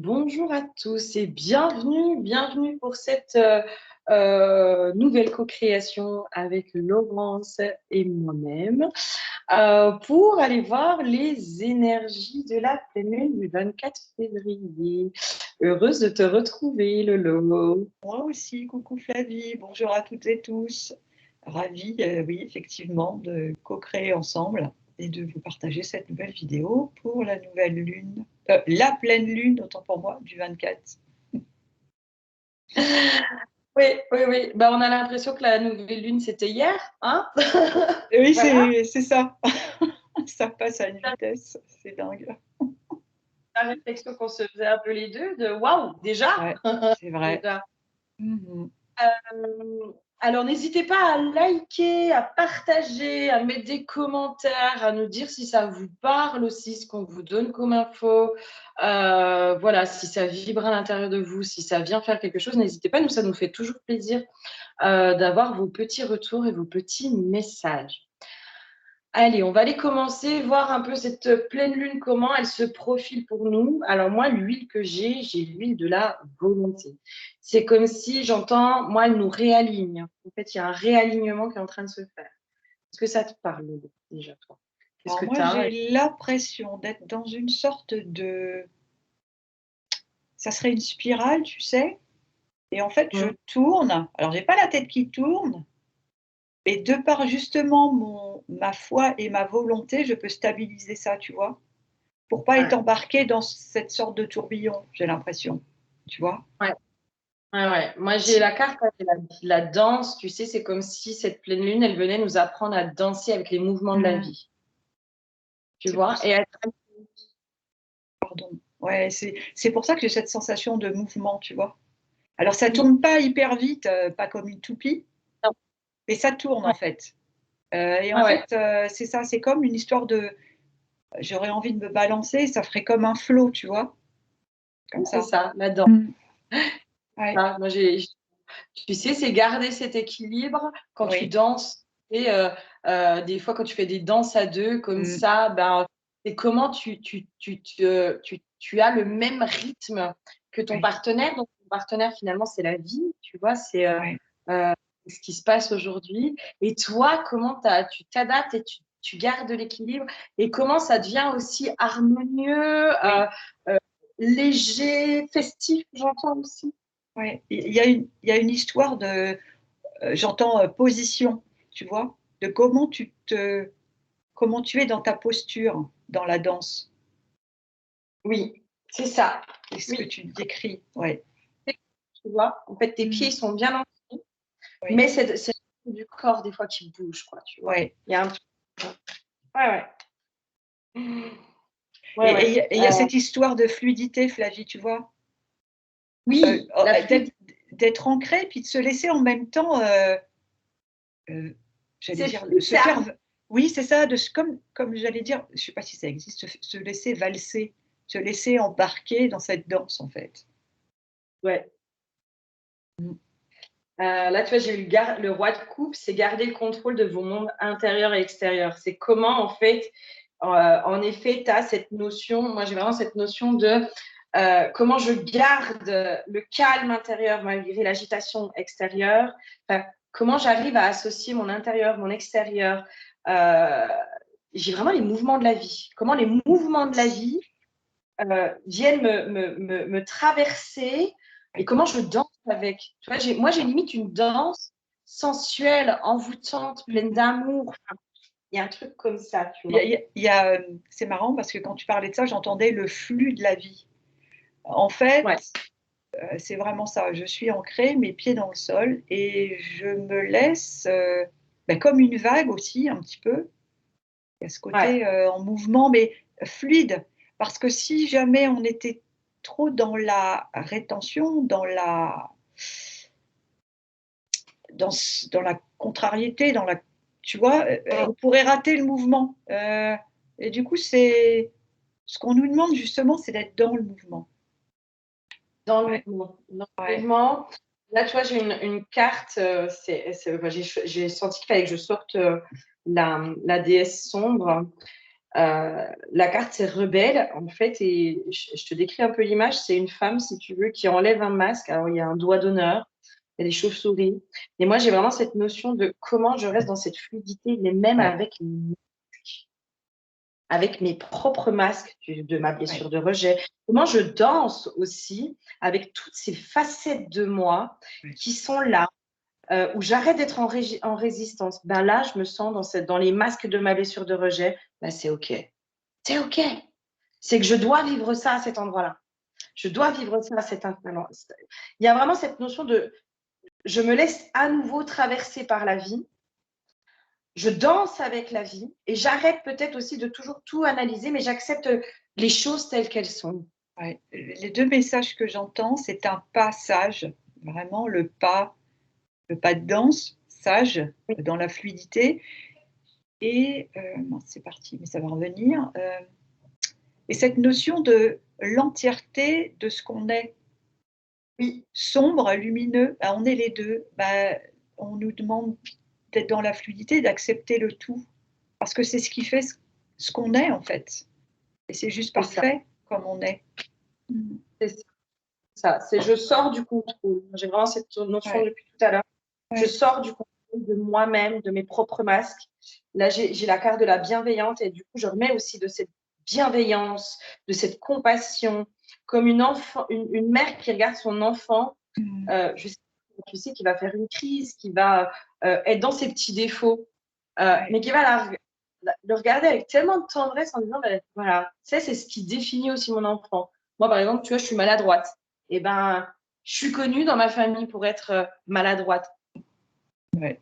Bonjour à tous et bienvenue pour cette nouvelle co-création avec Laurence et moi-même pour aller voir les énergies de la pleine lune du 24 février. Heureuse de te retrouver, Lolo. Moi aussi, coucou Flavie, bonjour à toutes et tous. Ravie, oui, effectivement, de co-créer ensemble et de vous partager cette nouvelle vidéo pour la nouvelle lune, la pleine lune, autant pour moi, du 24. Oui. Bah, on a l'impression que la nouvelle lune, c'était hier, hein? Et oui, Voilà. c'est ça. Ça passe à une vitesse, c'est dingue. La réflexion qu'on se faisait un peu les deux de waouh, déjà? Ouais, c'est vrai. Déjà. Mhm. Alors, n'hésitez pas à liker, à partager, à mettre des commentaires, à nous dire si ça vous parle aussi, ce qu'on vous donne comme info. Voilà, si ça vibre à l'intérieur de vous, si ça vient faire quelque chose, n'hésitez pas. Nous, ça nous fait toujours plaisir d'avoir vos petits retours et vos petits messages. Allez, on va aller commencer, voir un peu cette pleine lune, comment elle se profile pour nous. Alors moi, l'huile que j'ai l'huile de la volonté. C'est comme si j'entends, moi, elle nous réaligne. En fait, il y a un réalignement qui est en train de se faire. Est-ce que ça te parle, Lolo, déjà, toi? Qu'est-ce Alors que moi, tu as? j'ai l'impression d'être dans une sorte de... Ça serait une spirale, tu sais, et en fait, je tourne. Alors, j'ai pas la tête qui tourne, et de par justement ma foi et ma volonté, je peux stabiliser ça, tu vois? Pour pas être Ouais, embarquée dans cette sorte de tourbillon, j'ai l'impression, tu vois? ouais, ouais. Moi, j'ai la carte de la danse. Tu sais, c'est comme si cette pleine lune, elle venait nous apprendre à danser avec les mouvements de la Mmh. vie. Tu C'est pour vois? ç Et être Pardon. Ouais, c'est pour ça que j'ai cette sensation de mouvement, tu vois? Alors ça oui, tourne pas hyper vite, pas comme une toupie, non, mais ça tourne en ouais, fait. Et en ouais. fait, c'est ça, c'est comme une histoire de j'aurais envie de me balancer, ça ferait comme un flot, tu vois? Comme C'est ça. ça, la danse. Mmh. Ouais, Ah, moi, tu sais, c'est garder cet équilibre quand tu oui. danses. Et des fois, quand tu fais des danses à deux comme Mmh. ça, ben, c'est comment tu as le même rythme que ton Oui, partenaire. Donc, ton partenaire, finalement, c'est la vie, tu vois, c'est ouais. euh, ce qui se passe aujourd'hui. Et toi, comment tu t'adaptes et tu gardes l'équilibre et comment ça devient aussi harmonieux, Oui, euh, léger, festif, j'entends aussi. ouais. Il y a une histoire de, j'entends, position, tu vois? De comment tu es dans ta posture, dans la danse. Oui, c'est ça. C'est ce que Oui, tu décris, ouais. tu vois? En fait, tes pieds, Mmh. ils sont bien ancrés, Oui, mais c'est du corps, des fois, qui bouge, quoi, tu vois? ouais. Il y a un truc. Ouais. Ouais, Et ouais. il y a cette histoire de fluidité, Flavie, tu vois? Oui, Oh, la fluidité, d'être ancré, puis de se laisser en même temps, heu, j'allais c'est dire, fluide, se c'est faire harmonieux. v oui, c'est ça, de s comme j'allais dire, je sais pas si ça existe, se laisser valser, se laisser embarquer dans cette danse, en fait. Ouais. Mmh. Là, tu vois, j'ai eu le roi de coupe, c'est garder le contrôle de vos mondes intérieur et extérieur. C'est comment, en fait, en effet, tu as cette notion, moi j'ai vraiment cette notion de comment je garde le calme intérieur malgré l'agitation extérieure. Enfin, comment j'arrive à associer mon intérieur, mon extérieur. Euh, j'ai vraiment les mouvements de la vie. Comment les mouvements de la vie viennent me traverser et Ouais. comment je danse avec. Tu vois, moi, j'ai limite une danse sensuelle, envoûtante, pleine Mmh. d'amour. Enfin, il y a un truc comme ça, tu vois. C'est marrant parce que quand tu parlais de ça, j'entendais le flux de la vie. En fait, Ouais, c'est vraiment ça. Je suis ancrée, mes pieds dans le sol et je me laisse, comme une vague aussi un petit peu. Il y a ce ouais, côté, en mouvement, mais fluide. Parce que si jamais on était trop dans la rétention, dans la contrariété, tu vois? On pourrait rater le mouvement, et du coup, c'est ce qu'on nous demande justement, c'est d'être dans le mouvement. dans le Ouais, mouvement. Dans le ouais. mouvement. Là, tu vois, j'ai une carte. Enfin, j'ai senti qu'il fallait que je sorte la déesse sombre. La carte, c'est rebelle, en fait, et je te décris un peu l'image. C'est une femme, si tu veux, qui enlève un masque. Alors, il y a un doigt d'honneur, il y a des chauves-souris. Et moi, j'ai vraiment cette notion de comment je reste dans cette fluidité, mais même Ouais, avec mes propres masques de ma ouais, blessure de rejet. Comment je danse aussi avec toutes ces facettes de moi ouais. qui sont là, où j'arrête d'être en résistance. Ben là, je me sens dans les masques de ma blessure de rejet. Ben, c'est OK. C'est OK. C'est que je dois vivre ça à cet endroit-là. Je dois vivre ça à cet instant. Il y a vraiment cette notion de je me laisse à nouveau traverser par la vie. Je danse avec la vie et j'arrête peut-être aussi de toujours tout analyser, mais j'accepte les choses telles qu'elles sont. Ouais. Les 2 messages que j'entends, c'est un passage, vraiment le pas de danse, sage, Oui, dans la fluidité et mince, c'est parti, mais ça va revenir, et cette notion de l'entièreté de ce qu'on est. oui, Sombre, lumineux, bah, on est les 2. Bah, on nous demande d'être dans la fluidité, d'accepter le tout, parce que c'est ce qui fait ce qu'on est, en fait, et c'est juste c'est ça. parfait comme on est. Mmh. C'est ça. C'est je sors du contrôle. J'ai vraiment cette notion Ouais, depuis tout à l'heure. Je ouais. sors du contrôle de moi-même, de mes propres masques. Là, j'ai la carte de la bienveillante et du coup, je remets aussi de cette bienveillance, de cette compassion, comme une mère qui regarde son enfant, Mmh. je sais, tu sais, qui va faire une crise, qui va être dans ses petits défauts, Ouais, mais qui va le regarder avec tellement de tendresse en disant, ben, voilà, ça, c'est ce qui définit aussi mon enfant. Moi, par exemple, tu vois, je suis maladroite. Et ben, je suis connue dans ma famille pour être maladroite. ouais.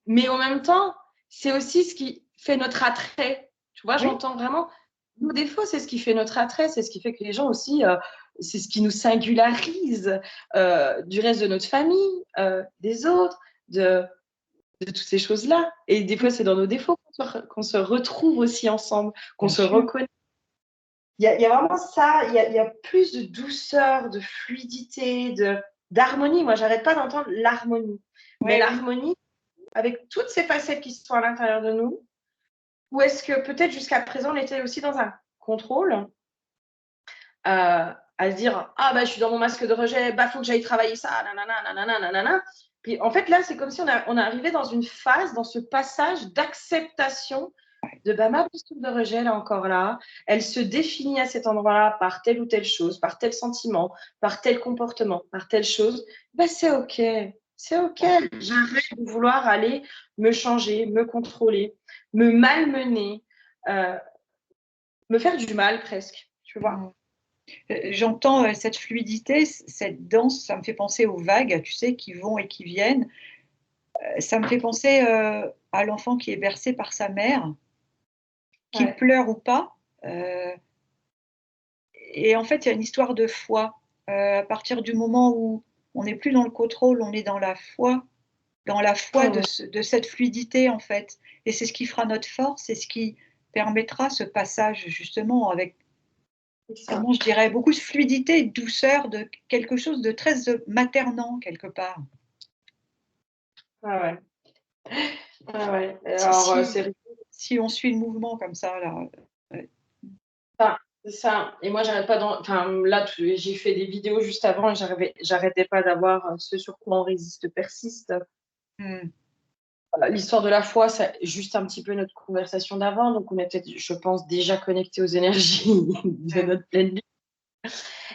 Mais en même temps, c'est aussi ce qui fait notre attrait. Tu vois, Oui, j'entends vraiment nos défauts, c'est ce qui fait notre attrait, c'est ce qui fait que les gens aussi, c'est ce qui nous singularise du reste de notre famille, des autres, de toutes ces choses-là. Et des fois, c'est dans nos défauts qu'on se retrouve aussi ensemble, qu'on bien se sûr. reconnaît. Il y a vraiment ça, il y a plus de douceur, de fluidité, d'harmonie. Moi, j'arrête pas d'entendre l'harmonie. Mais Oui, oui. l'harmonie, avec toutes ces facettes qui sont à l'intérieur de nous, ou est-ce que peut-être jusqu'à présent, on était aussi dans un contrôle, à se dire ah bah je suis dans mon masque de rejet, bah faut que j'aille travailler ça, nanana, nanana, nanana. Puis en fait là, c'est comme si on est arrivé dans une phase, dans ce passage d'acceptation de bah, ma posture de rejet, là encore là, elle se définit à cet endroit-là par telle ou telle chose, par tel sentiment, par tel comportement, par telle chose. Bah, c'est OK. C'est OK. J'arrête de vouloir aller me changer, me contrôler, me malmener, euh, me faire du mal presque. Tu vois? Mmh. J'entends, cette fluidité, cette danse, ça me fait penser aux vagues, tu sais, qui vont et qui viennent. Ça me fait penser, à l'enfant qui est bercé par sa mère, qu'il Ouais. pleure ou pas, heu et en fait, il y a une histoire de foi. À partir du moment où on n'est plus dans le contrôle, on est dans la foi Mmh. de cette fluidité, en fait, et c'est ce qui fera notre force, c'est ce qui permettra ce passage justement avec, C'est ça. comment je dirais, beaucoup de fluidité et de douceur, de quelque chose de très, maternant quelque part. Ah ouais. Ah ouais. Si Alors, si c'est si on suit le mouvement comme ça là, ouais. ça, c'est ça. Et moi, j'arrête pas enfin, là, j'ai fait des vidéos juste avant et j'arrêtais pas d'avoir ce sur quoi on résiste persiste. Mmh. Voilà, l'histoire de la foi, c'est juste un petit peu notre conversation d'avant. Donc, on était, je pense, déjà connectés aux énergies de Mmh. notre pleine lune.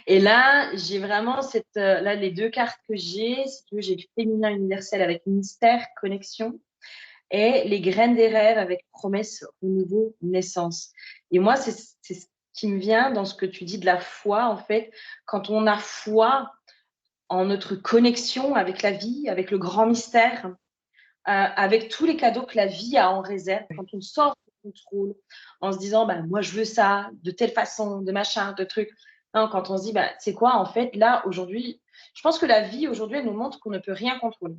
Et là, j'ai vraiment là, les deux cartes que j'ai, si tu veux, j'ai le féminin universel avec mystère, connexion, et les graines des rêves avec promesse, renouveau, naissance. Et moi, c'est ce qui me vient dans ce que tu dis de la foi, en fait. Quand on a foi en notre connexion avec la vie, avec le grand mystère, avec tous les cadeaux que la vie a en réserve, Oui. quand on sort du contrôle, en se disant, bah, moi, je veux ça, de telle façon, de machin, de trucs. Non, quand on se dit, bah, c'est quoi, en fait, là, aujourd'hui, je pense que la vie, aujourd'hui, elle nous montre qu'on ne peut rien contrôler.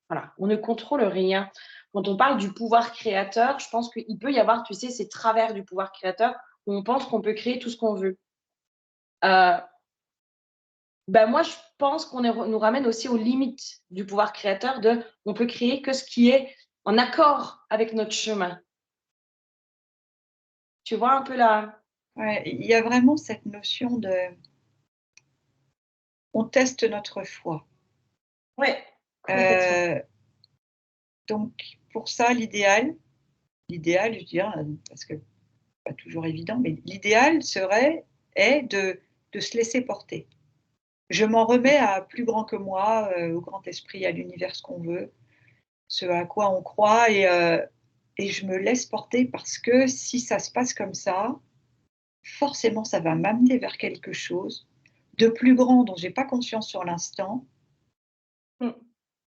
Voilà, on ne contrôle rien. Quand on parle du pouvoir créateur, je pense qu'il peut y avoir, tu sais, ces travers du pouvoir créateur où on pense qu'on peut créer tout ce qu'on veut. Euh, bah, moi, je pense qu'on nous ramène aussi aux limites du pouvoir créateur de on peut créer que ce qui est en accord avec notre chemin. Tu vois un peu là. Ouais, il y a vraiment cette notion de on teste notre foi. Ouais, complètement. Euh, donc pour ça, l'idéal, je dirais, parce que pas toujours évident, mais l'idéal est de se laisser porter. Je m'en remets à plus grand que moi, au grand esprit, à l'univers, ce qu'on veut, ce à quoi on croit et je me laisse porter parce que si ça se passe comme ça, forcément ça va m'amener vers quelque chose de plus grand dont j'ai pas conscience sur l'instant Mm.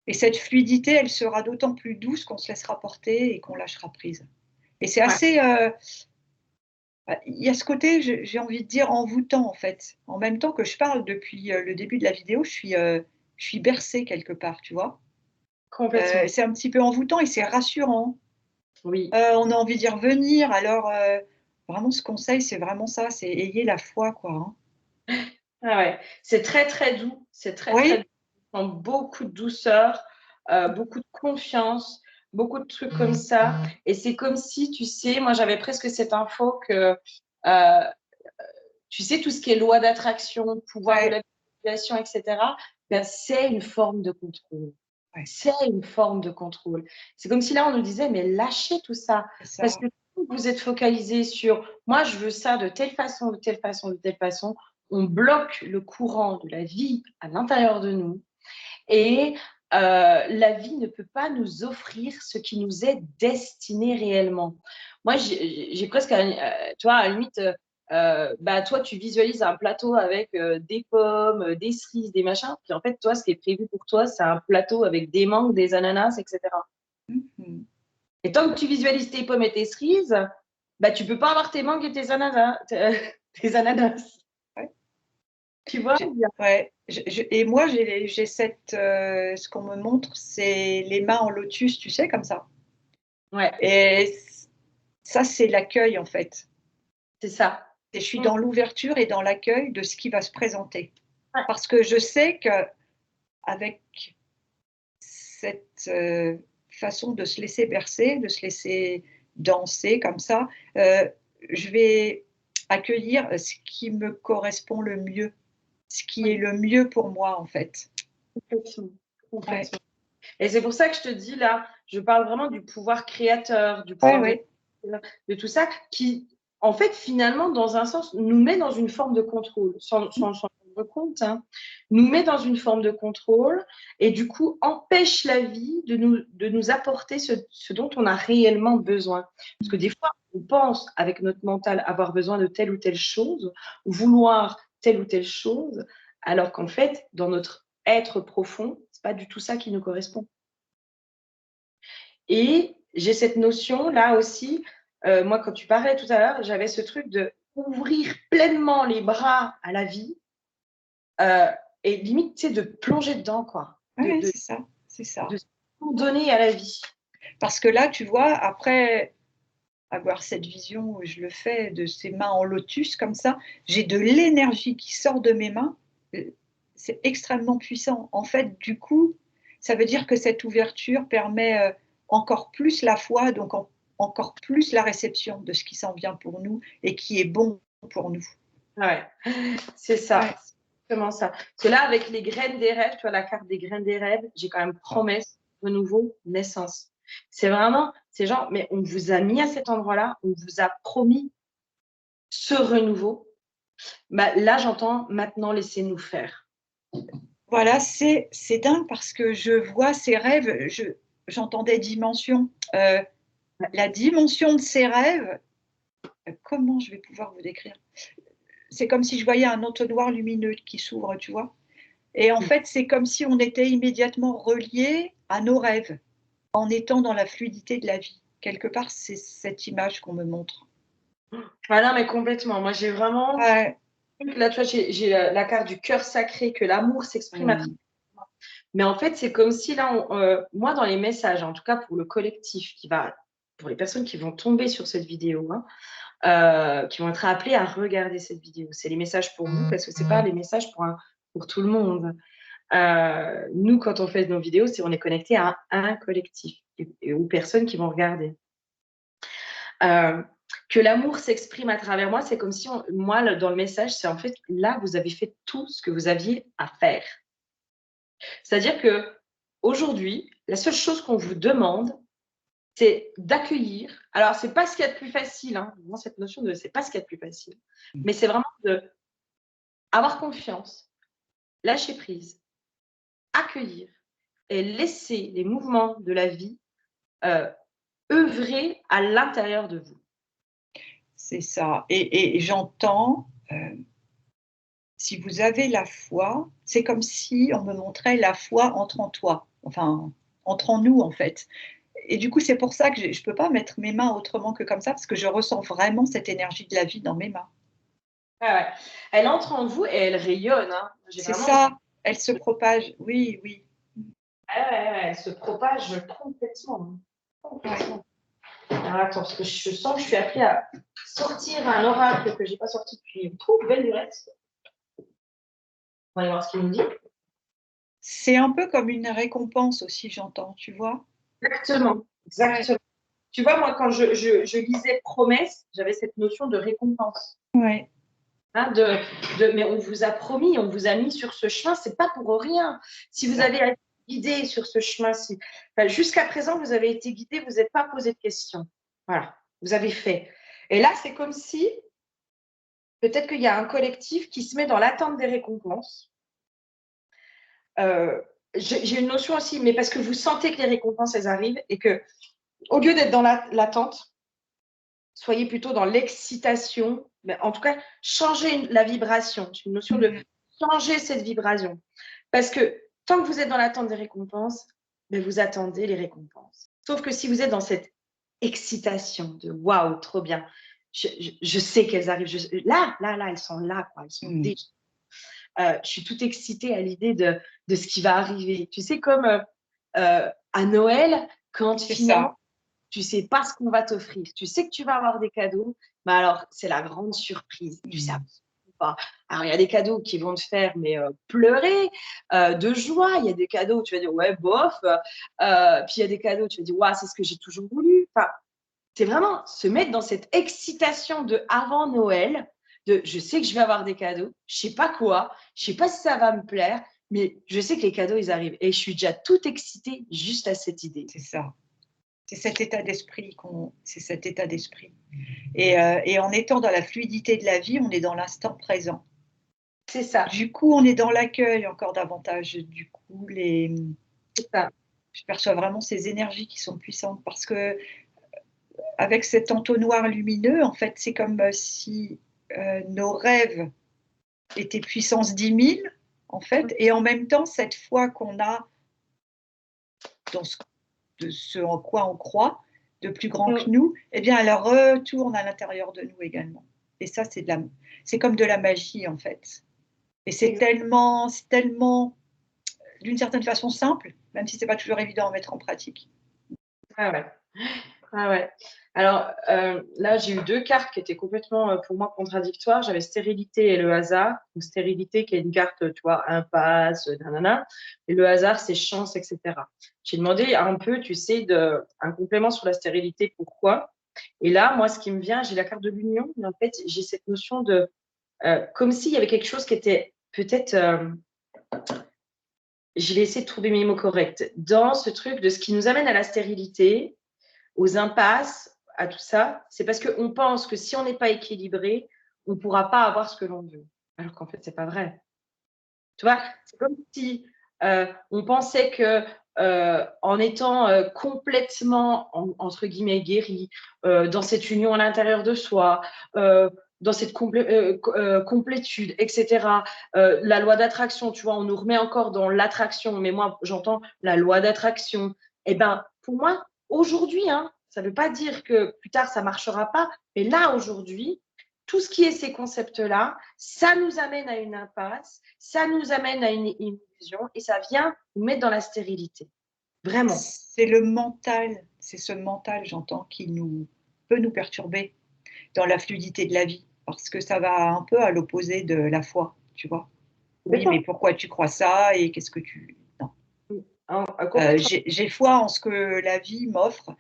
et cette fluidité, elle sera d'autant plus douce qu'on se laissera porter et qu'on lâchera prise. Et c'est Ouais, assez, il y a ce côté, j'ai envie de dire envoûtant en fait. En même temps que je parle depuis, le début de la vidéo, je suis bercée quelque part, tu vois? complètement. C'est un petit peu envoûtant et c'est rassurant. Oui. On a envie d'y revenir alors, vraiment ce conseil, c'est vraiment ça, c'est ayez la foi quoi, hein. Ah ouais, c'est très, très doux, c'est très, très Oui, doux. On sent beaucoup de douceur, beaucoup de confiance, beaucoup de trucs comme ça et c'est comme si, tu sais, moi j'avais presque cette info que, tu sais, tout ce qui est loi d'attraction, pouvoir de ouais, la manipulation et cetera, ben, c'est une forme de contrôle. ouais, C'est une forme de contrôle. C'est comme si là, on nous disait: «Mais lâchez tout ça» c'est parce ça. que si vous êtes focalisés sur: «Moi, je veux ça de telle façon, de telle façon, de telle façon», on bloque le courant de la vie à l'intérieur de nous et la vie ne peut pas nous offrir ce qui nous est destiné réellement. Moi, j'ai presque tu vois, à la limite, bah, toi, tu visualises un plateau avec, des pommes, des cerises, des machins, puis en fait, toi, ce qui est prévu pour toi, c'est un plateau avec des mangues, des ananas et cetera Mmh mh. et tant que tu visualises tes pommes et tes cerises, bah, tu peux pas avoir tes mangues et tes ananas tes ananas. Ouais, Tu vois? j'ai ouais, je et moi j'ai cette, ce qu'on me montre, c'est les mains en lotus, tu sais, comme ça Ouais, et ça, c'est l'accueil en fait c'est ça. et je suis Mmh. dans l'ouverture et dans l'accueil de ce qui va se présenter. Ouais. Parce que je sais qu'avec cette, façon de se laisser bercer, de se laisser danser comme ça, je vais accueillir, ce qui me correspond le mieux, ce qui est Oui, le mieux pour moi, en fait. complètement, Ouais. complètement. Et c'est pour ça que je te dis là, je parle vraiment du pouvoir créateur, du Ouais, pouvoir ouais. de tout ça qui, en fait, finalement, dans un sens, nous met dans une forme de contrôle, Mmh. sans s'en rendre compte, hein, nous met dans une forme de contrôle et du coup empêche la vie de nous apporter ce dont on a réellement besoin. Parce que Mmh. des fois, on pense avec notre mental avoir besoin de telle ou telle chose, vouloir telle ou telle chose, alors qu'en fait, dans notre être profond, c'est pas du tout ça qui nous correspond. Et j'ai cette notion là aussi, moi quand tu parlais tout à l'heure, j'avais ce truc de ouvrir pleinement les bras à la vie, heu et limite, tu sais, de plonger dedans quoi, Ouais, ouais, c'est ça, c'est ça. de se donner à la vie. Parce que là, tu vois, après avoir cette vision, où je le fais, de ces mains en lotus comme ça, j'ai de l'énergie qui sort de mes mains, c'est extrêmement puissant. En fait, du coup, ça veut dire que cette ouverture permet, encore plus la foi, donc encore plus la réception de ce qui s'en vient pour nous et qui est bon pour nous. Ouais, c'est ça, Ouais, c'est exactement ça. Parce que là, avec les graines des rêves, tu vois la carte des graines des rêves, j'ai quand même promesse, renouveau, naissance. C'est vraiment, c'est genre, mais on vous a mis à cet endroit-là, on vous a promis ce renouveau. Bah, là, j'entends maintenant laissez-nous faire. voilà, c'est dingue parce que je vois ces rêves, j'entendais dimension, la dimension de ces rêves, comment je vais pouvoir vous décrire? C'est comme si je voyais un entonnoir lumineux qui s'ouvre, tu vois? Et en fait, c'est comme si on était immédiatement reliés à nos rêves, en étant dans la fluidité de la vie. Quelque part, c'est cette image qu'on me montre. Ah non, mais complètement. Moi, j'ai vraiment Ouais. là, tu vois, j'ai la carte du cœur sacré, que l'amour s'exprime à travers Mmh. moi. Mais en fait, c'est comme si là, moi, dans les messages, en tout cas pour le collectif qui va pour les personnes qui vont tomber sur cette vidéo, hein, qui vont être appelées à regarder cette vidéo. C'est les messages pour nous parce que c'est pas les messages pour tout le monde. Nous, quand on fait nos vidéos, c'est on est connecté à un collectif et aux personnes qui vont regarder. Heu, que l'amour s'exprime à travers moi, c'est comme si, moi, dans le message, c'est en fait, là, vous avez fait tout ce que vous aviez à faire. C'est-à-dire que aujourd'hui, la seule chose qu'on vous demande, c'est d'accueillir. Alors, c'est pas ce qu'il y a de plus facile, hein, vraiment cette notion de c'est pas ce qu'il y a de plus facile, mais c'est vraiment de avoir confiance, lâcher prise, accueillir et laisser les mouvements de la vie œuvrer à l'intérieur de vous. C'est ça. Et j'entends, si vous avez la foi, c'est comme si on me montrait la foi entre en toi, enfin, entre en nous, en fait. Et du coup, c'est pour ça que je ne peux pas mettre mes mains autrement que comme ça, parce que je ressens vraiment cette énergie de la vie dans mes mains. Ouais, ouais. Elle entre en vous et elle rayonne. Hein. J'ai C'est vraiment. ça, elle se propage, oui, oui. Ouais, ouais, ouais, elle se propage complètement. Hein. Complètement. Alors attends, parce que je sens que je suis appelée à sortir un oracle que je n'ai pas sorti depuis une belle lurette. On va aller voir ce qu'il nous dit. C'est un peu comme une récompense aussi, j'entends, tu vois? Exactement, exactement. Ouais. Tu vois, moi, quand je lisais promesse, j'avais cette notion de récompense. Ouais. Hein, mais on vous a promis, on vous a mis sur ce chemin, c'est pas pour rien. Si vous avez été guidé sur ce chemin-ci, enfin, jusqu'à présent, vous avez été guidé, vous n'êtes pas posé de questions. Voilà, vous avez fait. Et là, c'est comme si peut-être qu'il y a un collectif qui se met dans l'attente des récompenses. J'ai une notion aussi, mais parce que vous sentez que les récompenses, elles arrivent et que, au lieu d'être dans l'attente, soyez plutôt dans l'excitation. Mais en tout cas, changez la vibration. C'est une notion de changer cette vibration. Parce que tant que vous êtes dans l'attente des récompenses, ben vous attendez les récompenses. Sauf que si vous êtes dans cette excitation de waouh, trop bien, je sais qu'elles arrivent. Là, elles sont là, quoi. Elles sont déjà. Je suis toute excitée à l'idée de ce qui va arriver. Tu sais, comme à Noël, quand finalement, tu sais pas ce qu'on va t'offrir. Tu sais que tu vas avoir des cadeaux, mais alors, c'est la grande surprise. Tu sais pas. Alors, il y a des cadeaux qui vont te faire pleurer de joie. Il y a des cadeaux où tu vas dire, ouais, bof. Puis, il y a des cadeaux où tu vas dire, ouais, c'est ce que j'ai toujours voulu. Enfin, c'est vraiment se mettre dans cette excitation de avant Noël, de je sais que je vais avoir des cadeaux, je sais pas quoi, je sais pas si ça va me plaire, mais je sais que les cadeaux, ils arrivent. Et je suis déjà toute excitée juste à cette idée. C'est ça. C'est cet état d'esprit c'est cet état d'esprit. Et en étant dans la fluidité de la vie, on est dans l'instant présent. C'est ça. Du coup, on est dans l'accueil encore davantage. Du coup, c'est ça. Je perçois vraiment ces énergies qui sont puissantes parce que avec cet entonnoir lumineux, en fait, c'est comme si nos rêves étaient puissance 10 000, en fait, et en même temps, cette foi qu'on a dans de ce en quoi on croit, de plus grand que nous, eh bien, elle retourne à l'intérieur de nous également. Et ça, c'est comme de la magie, en fait. Et c'est tellement, d'une certaine façon, simple, même si ce n'est pas toujours évident à mettre en pratique. Ah ouais. Ah ouais. Alors là, j'ai eu deux cartes qui étaient complètement pour moi contradictoires. J'avais stérilité et le hasard. Donc, stérilité qui est une carte, tu vois, impasse, nanana. Et le hasard, c'est chance, etc. J'ai demandé un peu, tu sais, un complément sur la stérilité, pourquoi. Et là, moi, ce qui me vient, j'ai la carte de l'union, mais en fait, j'ai cette notion de comme s'il y avait quelque chose qui était peut-être, je vais essayer de trouver mes mots corrects, dans ce truc de ce qui nous amène à la stérilité, aux impasses, à tout ça, c'est parce qu'on pense que si on n'est pas équilibré, on ne pourra pas avoir ce que l'on veut. Alors qu'en fait, ce n'est pas vrai. Tu vois, c'est comme si on pensait que en étant complètement, entre guillemets, guéri, dans cette union à l'intérieur de soi, dans cette complétude, etc. La loi d'attraction, tu vois, on nous remet encore dans l'attraction, mais moi, j'entends la loi d'attraction. Eh bien, pour moi, aujourd'hui, hein, ça ne veut pas dire que plus tard, ça ne marchera pas, mais là, aujourd'hui, tout ce qui est ces concepts-là, ça nous amène à une impasse, ça nous amène à une illusion et ça vient nous mettre dans la stérilité. Vraiment. C'est le mental, c'est ce mental, j'entends, qui peut nous perturber dans la fluidité de la vie, parce que ça va un peu à l'opposé de la foi, tu vois. Oui, mais pourquoi tu crois ça et qu'est-ce que tu... Non. Complètement. J'ai foi en ce que la vie m'offre.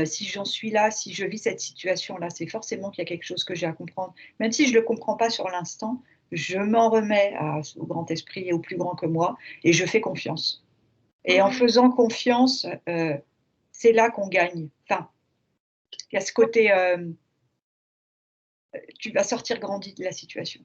Si j'en suis là, si je vis cette situation-là, c'est forcément qu'il y a quelque chose que j'ai à comprendre. Même si je ne le comprends pas sur l'instant, je m'en remets au grand esprit et au plus grand que moi et je fais confiance. Et en faisant confiance, c'est là qu'on gagne. Enfin, il y a ce côté, tu vas sortir grandi de la situation.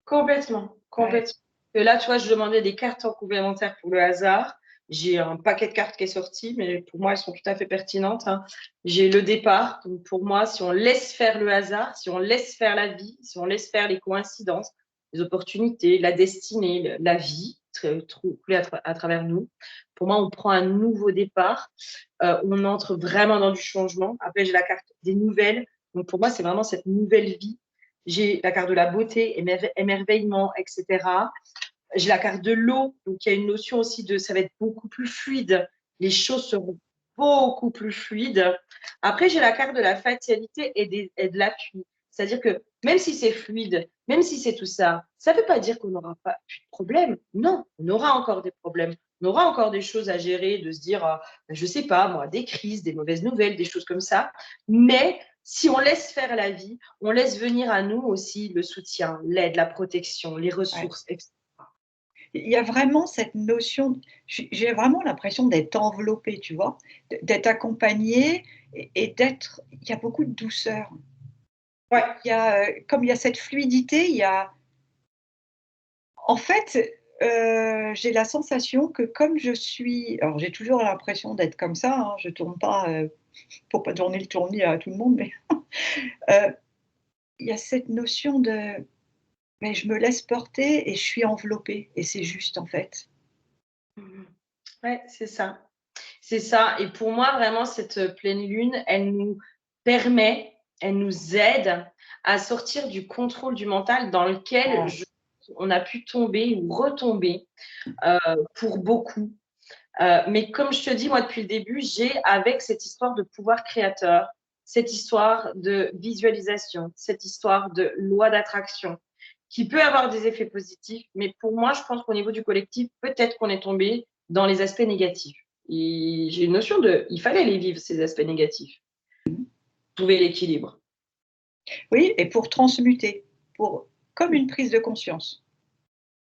Complètement, Ouais. complètement. Et là, tu vois, je demandais des cartes en complémentaire pour le hasard. J'ai un paquet de cartes qui est sorti, mais pour moi, elles sont tout à fait pertinentes, hein. J'ai le départ. Donc, pour moi, si on laisse faire le hasard, si on laisse faire la vie, si on laisse faire les coïncidences, les opportunités, la destinée, la vie, trouvée à travers nous, pour moi, on prend un nouveau départ. On entre vraiment dans du changement. Après, j'ai la carte des nouvelles. Donc, pour moi, c'est vraiment cette nouvelle vie. J'ai la carte de la beauté, émerveillement, etc. J'ai la carte de l'eau, donc il y a une notion aussi de ça va être beaucoup plus fluide. Les choses seront beaucoup plus fluides. Après, j'ai la carte de la fatalité et de l'appui. C'est-à-dire que même si c'est fluide, même si c'est tout ça, ça ne veut pas dire qu'on n'aura pas plus de problèmes. Non, on aura encore des problèmes. On aura encore des choses à gérer, de se dire, je ne sais pas, moi, des crises, des mauvaises nouvelles, des choses comme ça. Mais si on laisse faire la vie, on laisse venir à nous aussi le soutien, l'aide, la protection, les Ouais. ressources, etc. Il y a vraiment cette notion, j'ai vraiment l'impression d'être enveloppée, tu vois? D'être accompagnée et d'être, il y a beaucoup de douceur. Ouais. Il y a, comme il y a cette fluidité, il y a en fait, j'ai la sensation que comme je suis, alors j'ai toujours l'impression d'être comme ça, hein, je tourne pas, pour pas tourner le tournis à tout le monde, mais heu, il y a cette notion de, mais je me laisse porter et je suis enveloppée et c'est juste, en fait. Mmh. Ouais, c'est ça. C'est ça. Et pour moi, vraiment, cette pleine lune, elle nous permet, elle nous aide à sortir du contrôle du mental dans lequel Ouais. on a pu tomber ou retomber pour beaucoup. Mais comme je te dis, moi, depuis le début, j'ai, avec cette histoire de pouvoir créateur, cette histoire de visualisation, cette histoire de loi d'attraction, qui peut avoir des effets positifs, mais pour moi, je pense qu'au niveau du collectif, peut-être qu'on est tombé dans les aspects négatifs. Et j'ai une notion de, il fallait les vivre, ces aspects négatifs, trouver l'équilibre. Oui, et pour transmuter, pour comme une prise de conscience.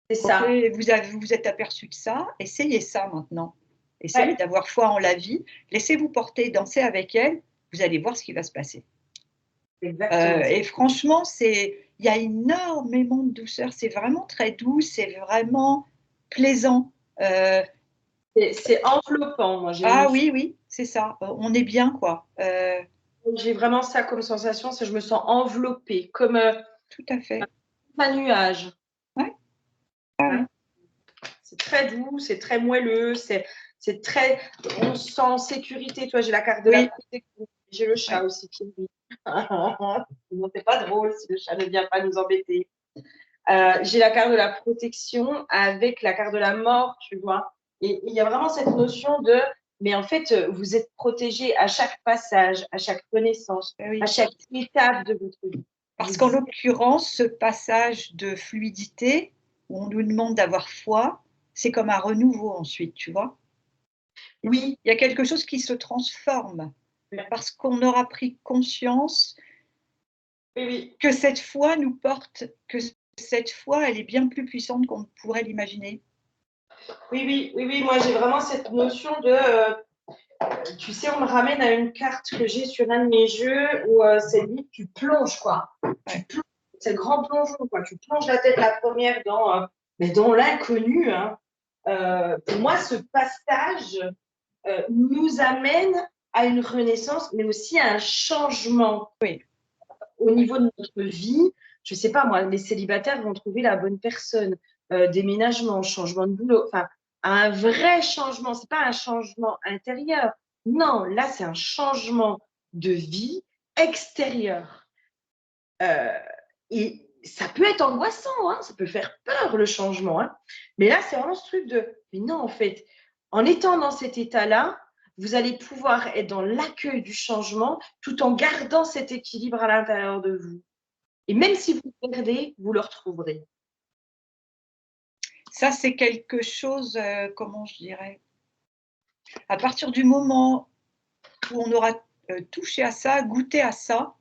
C'est OK, ça, vous vous êtes aperçu de ça, essayez ça maintenant. Essayez ouais, d'avoir foi en la vie, laissez-vous porter, dansez avec elle, vous allez voir ce qui va se passer. exactement ça. Et franchement, il y a énormément de douceur, c'est vraiment très doux, c'est vraiment plaisant. Heu, C'est enveloppant, moi, j'ai une ah notion. oui, oui, c'est ça, on est bien quoi. J'ai vraiment ça comme sensation, c'est que je me sens enveloppée, comme Tout à fait. un nuage. Ouais, ouais, Hein. ouais. C'est très doux, c'est très moelleux, c'est très, on se sent en sécurité. Toi, j'ai la carte de la Oui, protection. J'ai le chat ouais. aussi qui rit. Non, c'est pas drôle si le chat ne vient pas nous embêter. J'ai la carte de la protection avec la carte de la mort, tu vois. Et il y a vraiment cette notion de, mais en fait, vous êtes protégé à chaque passage, à chaque connaissance, à Oui. chaque étape de votre vie. Parce qu'en Vous- l'occurrence, ce passage de fluidité où on nous demande d'avoir foi, c'est comme un renouveau ensuite, tu vois? Oui, Il y a quelque chose qui se transforme parce qu'on aura pris conscience oui, oui. que cette foi nous porte, que cette foi, elle est bien plus puissante qu'on ne pourrait l'imaginer. Oui, oui, oui, oui, moi j'ai vraiment cette notion de, tu sais, on me ramène à une carte que j'ai sur un de mes jeux où c'est limite, tu plonges, quoi. Tu Ouais. plonges, c'est le grand plongeon, quoi. Tu plonges la tête la première mais dans l'inconnu, hein. Pour moi, ce passage nous amène à une renaissance, mais aussi à un changement Oui, au oui. niveau de notre vie. Je sais pas, moi, les célibataires vont trouver la bonne personne, déménagement, changement de boulot, enfin, un vrai changement. C'est pas un changement intérieur. Non, là, c'est un changement de vie extérieur. Euh, et ça peut être angoissant, hein, ça peut faire peur le changement. Hein. Mais là, c'est vraiment ce truc de, mais non, en fait, en étant dans cet état-là, vous allez pouvoir être dans l'accueil du changement tout en gardant cet équilibre à l'intérieur de vous. Et même si vous le perdez, vous le retrouverez. Ça, c'est quelque chose, comment je dirais? À partir du moment où on aura touché à ça, goûté à ça,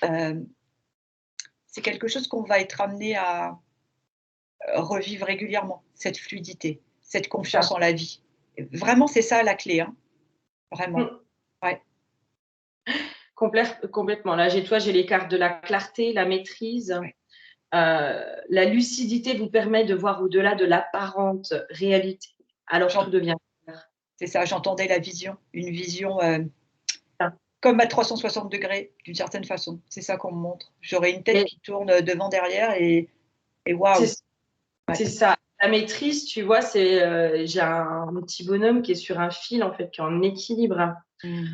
c'est quelque chose qu'on va être amené à revivre régulièrement, cette fluidité, cette confiance en la vie. Vraiment, c'est ça la clé, hein, vraiment. Mm. Ouais. Complètement. Là, j'ai les cartes de la clarté, la maîtrise. Ouais. La lucidité vous permet de voir au-delà de l'apparente réalité. Alors tout devient clair. C'est ça, j'entendais la vision, une vision Ah. comme à 360 degrés, d'une certaine façon. C'est ça qu'on me montre. J'aurais une tête Mais qui tourne devant, derrière et waouh! c'est Ouais. c'est ça. La maîtrise, tu vois, c'est j'ai un petit bonhomme qui est sur un fil, en fait, qui est en équilibre. Mmh.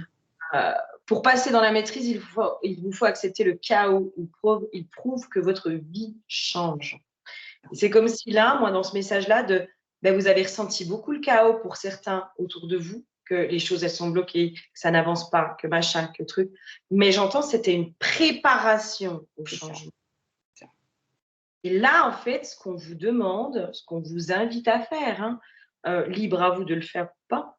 Pour passer dans la maîtrise, il vous faut accepter le chaos. Il prouve que votre vie change. Et c'est comme si là, moi, dans ce message-là, ben, vous avez ressenti beaucoup le chaos pour certains autour de vous, que les choses, elles sont bloquées, que ça n'avance pas, que machin, que truc. Mais j'entends, c'était une préparation au C'est ça, changement. ça. Et là, en fait, ce qu'on vous demande, ce qu'on vous invite à faire, hein, libre à vous de le faire ou pas,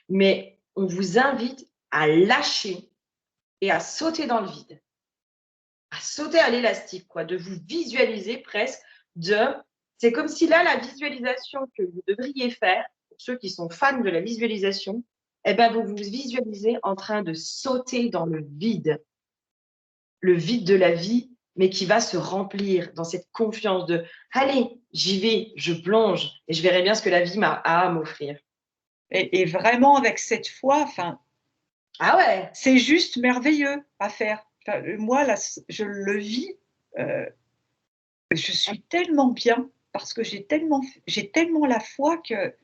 mais on vous invite à lâcher et à sauter dans le vide, à sauter à l'élastique, quoi, de vous visualiser presque, de c'est comme si là, la visualisation que vous devriez faire, pour ceux qui sont fans de la visualisation, eh ben, vous vous visualisez en train de sauter dans le vide de la vie, mais qui va se remplir dans cette confiance de allez, j'y vais, je plonge et je verrai bien ce que la vie a à m'offrir. Et vraiment avec cette foi, enfin, Ah ouais, c'est juste merveilleux à faire. Enfin, moi là, je le vis, heu, je suis tellement bien parce que j'ai tellement la foi que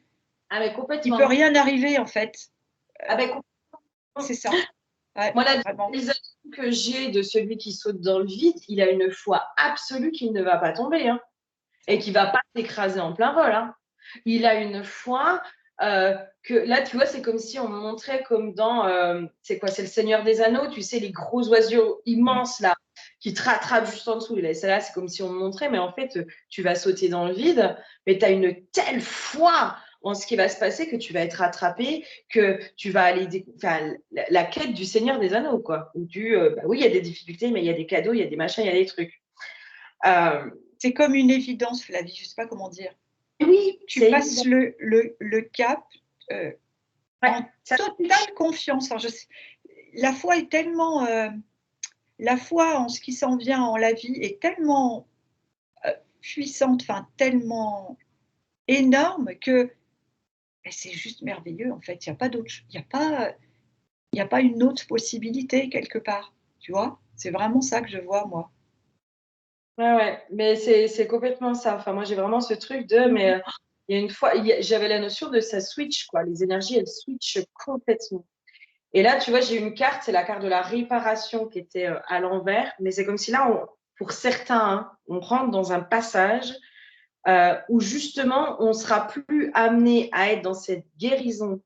ah mais il peut complètement. rien arriver en fait. Ah ben, C'est complètement. ça. Ouais, Moi, la vraiment. visualisation que j'ai de celui qui saute dans le vide, il a une foi absolue qu'il ne va pas tomber, hein, et qu'il ne va pas s'écraser en plein vol, hein. Il a une foi que là, tu vois, c'est comme si on me montrait comme dans, c'est quoi, c'est le Seigneur des Anneaux, tu sais, les gros oiseaux Mmh. immenses là, qui te rattrapent juste en dessous. Et là, c'est comme si on me montrait, mais en fait, tu vas sauter dans le vide, mais tu as une telle foi en ce qui va se passer que tu vas être rattrapé, que tu vas aller enfin, la quête du Seigneur des Anneaux, quoi. Bah oui, il y a des difficultés, mais il y a des cadeaux, il y a des machins, il y a des trucs. C'est comme une évidence, Flavie, je sais pas comment dire. Oui, Tu c'est passes évident. le cap, Ouais, en ça, totale confiance. Enfin, la foi est tellement, la foi en ce qui s'en vient, en la vie est tellement, puissante, enfin tellement énorme que, beh, c'est juste merveilleux en fait. Il y a pas d'autre ch il y a pas une autre possibilité quelque part, tu vois? C'est vraiment ça que je vois moi. ouais, ouais, mais c'est complètement ça. Enfin, moi, j'ai vraiment ce truc de, mais il y a une fois, j'avais la notion de ça switch, quoi. Les énergies, elles switchent complètement. Et là, tu vois, j'ai une carte, c'est la carte de la réparation qui était à l'envers, mais c'est comme si là, pour certains, hein, on rentre dans un passage où justement, on sera plus amené à être dans cette guérison,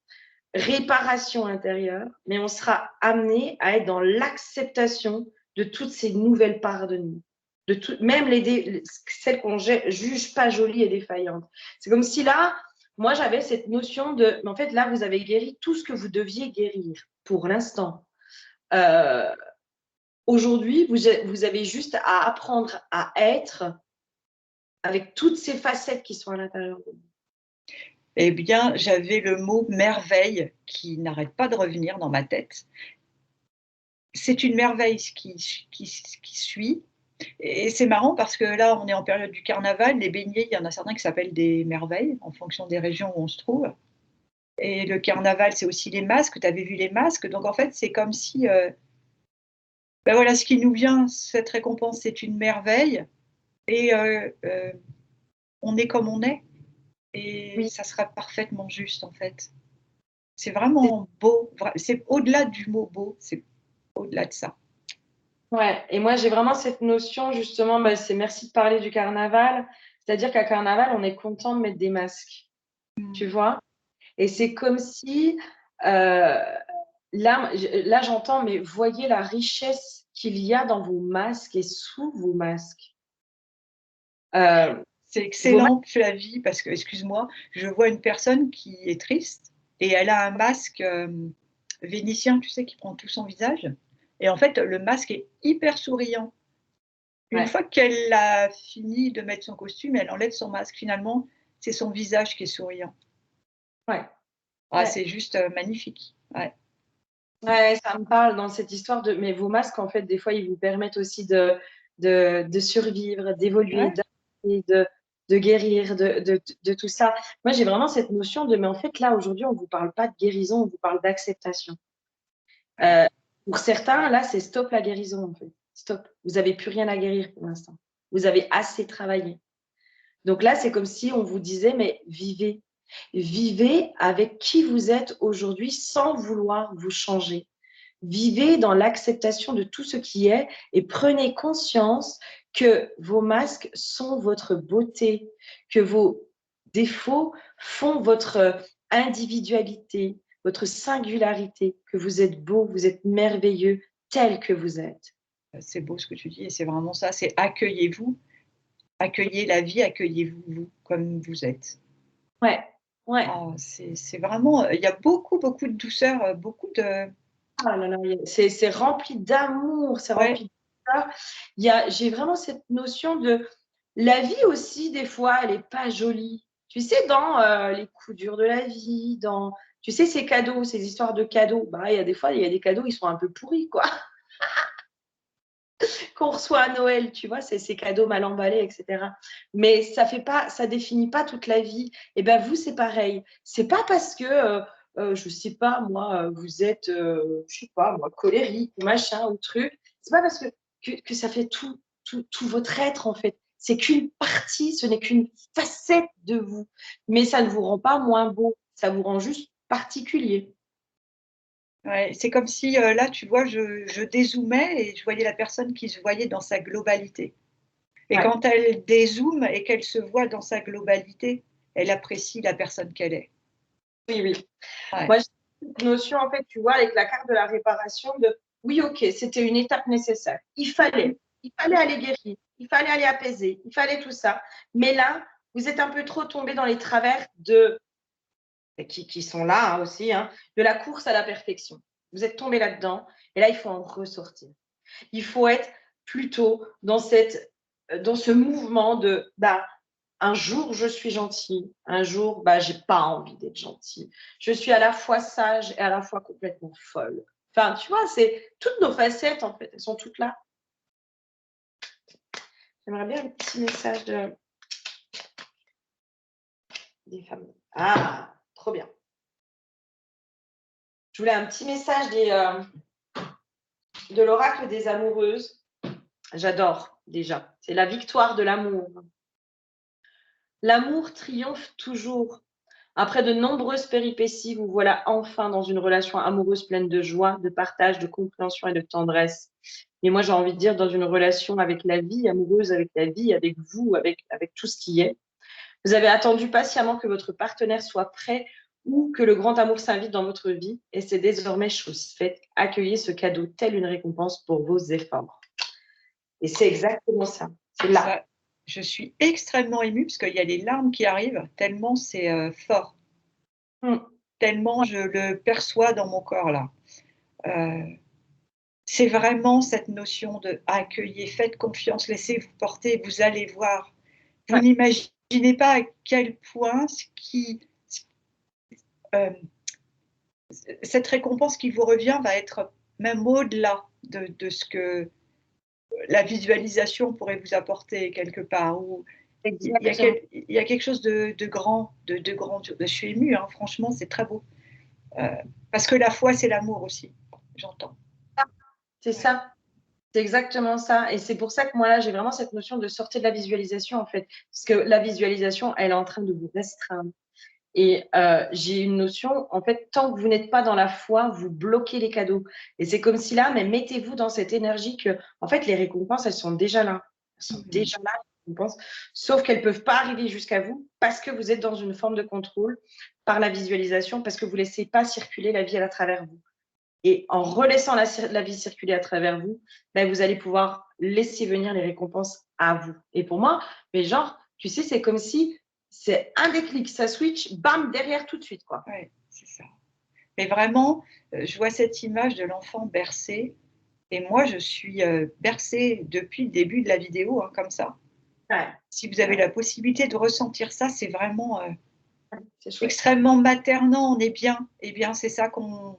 réparation intérieure, mais on sera amené à être dans l'acceptation de toutes ces nouvelles parts de nous. De tout, même celles qu'on juge pas jolies et défaillantes. C'est comme si là, moi, j'avais cette notion de, en fait, là, vous avez guéri tout ce que vous deviez guérir pour l'instant. Euh, Aujourd'hui, vous avez juste à apprendre à être avec toutes ces facettes qui sont à l'intérieur de vous. Eh bien, j'avais le mot merveille qui n'arrête pas de revenir dans ma tête. C'est une merveille ce qui suit. Et c'est marrant parce que là, on est en période du carnaval. Les beignets, il y en a certains qui s'appellent des merveilles en fonction des régions où on se trouve. Et le carnaval, c'est aussi les masques. Tu avais vu les masques. Donc en fait, c'est comme si, bah, voilà, ce qui nous vient, cette récompense, c'est une merveille et on est comme on est et Oui, ça sera parfaitement juste en fait. C'est c'est vraiment beau, c'est au-delà du mot beau, c'est au-delà de ça. ouais, et moi j'ai vraiment cette notion justement, bah, c'est merci de parler du carnaval, c'est-à-dire qu'à carnaval on est content de mettre des masques, Mmh. tu vois, et c'est comme si là j'entends, mais voyez la richesse qu'il y a dans vos masques et sous vos masques. Euh, C'est vos masques excellent, Flavie, parce que, excuse-moi, je vois une personne qui est triste et elle a un masque vénitien, tu sais, qui prend tout son visage. Et en fait, le masque est hyper souriant. Une fois qu'elle a fini de mettre son costume, elle enlève son masque. Finalement, c'est son visage qui est souriant. Ouais. Ah, c'est juste magnifique. Ouais. Ouais, ça me parle dans cette histoire de. Mais vos masques, en fait, des fois, ils vous permettent aussi de survivre, d'évoluer, Ouais. de guérir, de tout ça. Moi, j'ai vraiment cette notion de. Mais en fait, là, aujourd'hui, on ne vous parle pas de guérison, on vous parle d'acceptation. Ouais. Pour certains, là, c'est stop la guérison, en fait. Stop. Vous n'avez plus rien à guérir pour l'instant. Vous avez assez travaillé. Donc là, c'est comme si on vous disait, mais vivez. Vivez avec qui vous êtes aujourd'hui sans vouloir vous changer. Vivez dans l'acceptation de tout ce qui est et prenez conscience que vos masques sont votre beauté, que vos défauts font votre individualité, votre singularité, que vous êtes beau, vous êtes merveilleux tel que vous êtes. C'est beau ce que tu dis et c'est vraiment ça, c'est accueillez-vous, accueillez la vie, accueillez-vous vous comme vous êtes. Ouais, ouais. Ah, c'est vraiment, il y a beaucoup, beaucoup de douceur, beaucoup de Ah là là, c'est rempli d'amour, c'est ouais, rempli de douceur. J'ai vraiment cette notion de la vie aussi, des fois, elle n'est pas jolie. Tu sais, dans les coups durs de la vie, dans, tu sais, ces cadeaux, ces histoires de cadeaux, bah, il y a des fois, il y a des cadeaux, ils sont un peu pourris, quoi, qu'on reçoit à Noël, tu vois, c'est ces cadeaux mal emballés, etc. Mais ça fait pas, ça définit pas toute la vie. Et ben vous, c'est pareil. C'est pas parce que je sais pas, moi, vous êtes, je sais pas, moi, colérique ou machin ou truc. C'est pas parce que ça fait tout votre être, en fait. C'est qu'une partie, ce n'est qu'une facette de vous. Mais ça ne vous rend pas moins beau. Ça vous rend juste particulier. ouais, c'est comme si, là, tu vois, je dézoomais et je voyais la personne qui se voyait dans sa globalité et Ouais. quand elle dézoome et qu'elle se voit dans sa globalité, elle apprécie la personne qu'elle est. Oui, oui. Ouais. Moi, j'ai cette notion, en fait, tu vois, avec la carte de la réparation, de oui, ok, c'était une étape nécessaire. Il fallait aller guérir, il fallait aller apaiser, il fallait tout ça. Mais là, vous êtes un peu trop tombé dans les travers qui sont là aussi, hein, de la course à la perfection. Vous êtes tombé là-dedans, et là, il faut en ressortir. Il faut être plutôt dans ce mouvement de bah, un jour je suis gentille, un jour bah j'ai pas envie d'être gentille. Je suis à la fois sage et à la fois complètement folle. Enfin, tu vois, c'est toutes nos facettes en fait, elles sont toutes là. J'aimerais bien un petit message des femmes. Ah, trop bien. Je voulais un petit message de l'oracle des amoureuses. J'adore déjà. C'est la victoire de l'amour. L'amour triomphe toujours. Après de nombreuses péripéties, vous voilà enfin dans une relation amoureuse pleine de joie, de partage, de compréhension et de tendresse. Et moi, j'ai envie de dire dans une relation avec la vie amoureuse, avec la vie, avec vous, avec tout ce qui est. Vous avez attendu patiemment que votre partenaire soit prêt ou que le grand amour s'invite dans votre vie et c'est désormais chose faite. Accueillez ce cadeau tel une récompense pour vos efforts. Et c'est exactement ça. C'est là. Ça, je suis extrêmement émue parce qu'il y a les larmes qui arrivent tellement c'est, fort, Mm. tellement je le perçois dans mon corps là. Heu, c'est vraiment cette notion de accueillez, faites confiance, laissez-vous porter, vous allez voir. Vous Ouais. n'imaginez pas à quel point hem, cette récompense qui vous revient va être même au-delà de ce que la visualisation pourrait vous apporter quelque part ou Exactement. il y a quelque chose de grand, de grand. Je suis émue, hein, franchement, c'est très beau. Heu, parce que la foi, c'est l'amour aussi, j'entends. C'est Ouais. ça. C'est exactement ça. Et c'est pour ça que moi, là, j'ai vraiment cette notion de sortir de la visualisation, en fait. Parce que la visualisation, elle est en train de vous restreindre. Et j'ai une notion, en fait, tant que vous n'êtes pas dans la foi, vous bloquez les cadeaux. Et c'est comme si là, mais mettez-vous dans cette énergie que, en fait, les récompenses, elles sont déjà là. Elles sont Mmh. déjà là, les récompenses. Sauf qu'elles ne peuvent pas arriver jusqu'à vous parce que vous êtes dans une forme de contrôle par la visualisation, parce que vous ne laissez pas circuler la vie à travers vous. Et en relaissant la vie circuler à travers vous, ben, vous allez pouvoir laisser venir les récompenses à vous. Et pour moi, mais genre, tu sais, c'est comme si c'est un déclic, ça switch, bam, derrière tout de suite, quoi. Ouais. c'est ça. Mais vraiment, je vois cette image de l'enfant bercé. Et moi, je suis bercée depuis le début de la vidéo, hein, comme ça. Ouais, Si vous avez la possibilité de ressentir ça, c'est vraiment c'est chouette. extrêmement maternant. On est bien. Eh bien, c'est ça qu'on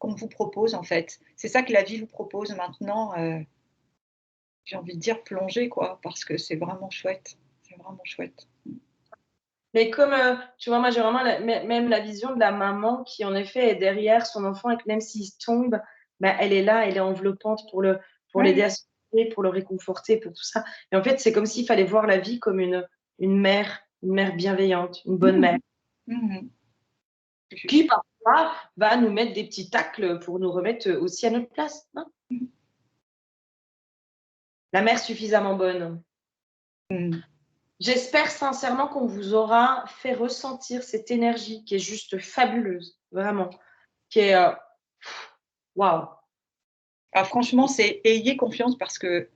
vous propose, en fait. C'est ça que la vie vous propose maintenant. J'ai envie de dire plonger, quoi, parce que c'est vraiment chouette. C'est vraiment chouette. Mais comme, tu vois, moi, j'ai vraiment même la vision de la maman qui, en effet, est derrière son enfant et que même s'il tombe, bah, elle est là, elle est enveloppante pour l'aider Ouais. à se relever, pour le réconforter, pour tout ça. Et en fait, c'est comme s'il fallait voir la vie comme une mère bienveillante, une bonne mère, Mmh. qui parfois va nous mettre des petits tacles pour nous remettre aussi à notre place. Hein. Mmh. La mère suffisamment bonne. Mmh. J'espère sincèrement qu'on vous aura fait ressentir cette énergie qui est juste fabuleuse, vraiment, qui est waouh. Ah, franchement, c'est ayez confiance parce que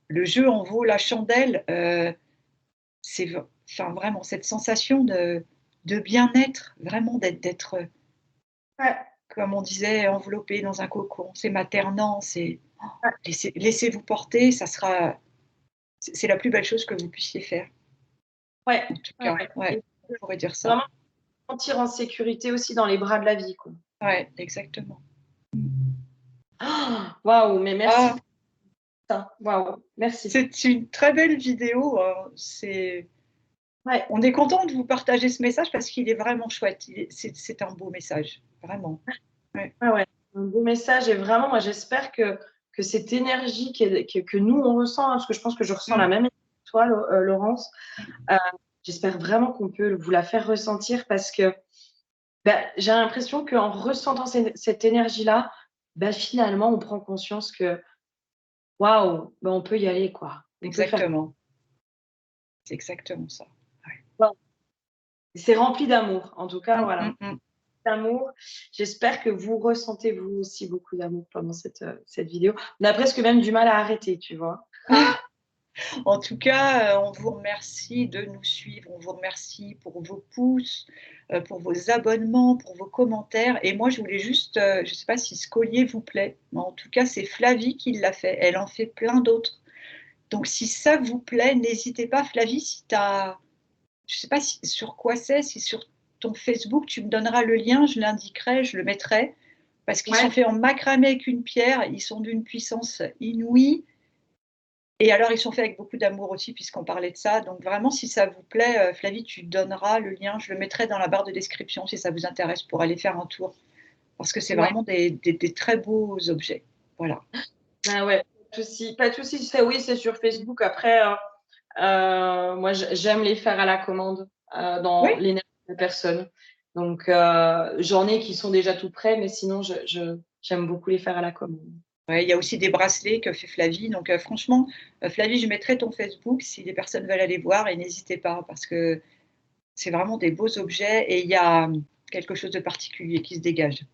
le jeu en vaut la chandelle. C'est enfin, vraiment cette sensation de bien-être, vraiment d'être, Ouais, comme on disait, enveloppé dans un cocon. C'est maternant, c'est ouais, laissez-vous porter, ça sera c'est la plus belle chose que vous puissiez faire, ouais, en tout ouais, cas. ouais. Ouais, Et je pourrais dire ça. vraiment se sentir en sécurité aussi dans les bras de la vie, quoi. Ouais, exactement. Ah, waouh, mais merci Ah, pour ça. Waouh, merci. c'est une très belle vidéo, Ouais, on est content de vous partager ce message parce qu'il est vraiment chouette. C'est un beau message, vraiment. Ouais. ouais, ouais. Un beau message et vraiment, moi, j'espère que cette énergie que nous, on ressent, hein, parce que je pense que je ressens Mmh. la même énergie que toi, Laurence, Mmh. heu, j'espère vraiment qu'on peut vous la faire ressentir parce que, bah, j'ai l'impression qu'en ressentant cette énergie-là, bah, finalement, on prend conscience que, waouh, bah, on peut y aller, quoi. On peut faire. Exactement, c'est exactement ça. Ouais. Waouh, c'est rempli d'amour. En tout cas, Mmh, voilà, mmh, mmh. d'amour. J'espère que vous ressentez vous aussi beaucoup d'amour pendant cette vidéo. On a presque même du mal à arrêter, tu vois? En tout cas, on vous remercie de nous suivre, on vous remercie pour vos pouces, pour vos abonnements, pour vos commentaires et moi je voulais juste, je ne sais pas si ce collier vous plaît, mais en tout cas c'est Flavie qui l'a fait. Elle en fait plein d'autres. Donc si ça vous plaît, n'hésitez pas. Flavie, si tu as je ne sais pas sur quoi c'est, si sur ton Facebook, tu me donneras le lien, je l'indiquerai, je le mettrai, parce qu'ils sont Ouais, faits en macramé avec une pierre, ils sont d'une puissance inouïe et alors ils sont faits avec beaucoup d'amour aussi puisqu'on parlait de ça. Donc vraiment si ça vous plaît, Flavie, tu donneras le lien, je le mettrai dans la barre de description si ça vous intéresse pour aller faire un tour. Parce que c'est ouais. vraiment des très beaux objets. Voilà. Ah ouais, pas de souci. Oui, c'est sur Facebook. Après, moi, j'aime les faire à la commande dans Oui. l'énergie de la personne. Donc, j'en ai qui sont déjà tout prêts, mais sinon, j'aime beaucoup les faire à la commande. Ouais, il y a aussi des bracelets que fait Flavie. Donc, franchement, Flavie, je mettrai ton Facebook si les personnes veulent aller voir et n'hésitez pas parce que c'est vraiment des beaux objets et il y a quelque chose de particulier qui se dégage.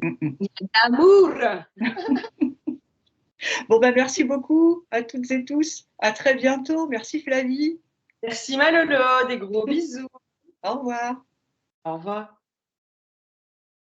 Mmh mh. L'amour! Bon, bah, merci beaucoup à toutes et tous. À très bientôt. Merci Flavie. Merci Malolo, des gros bisous. Au revoir. Au revoir.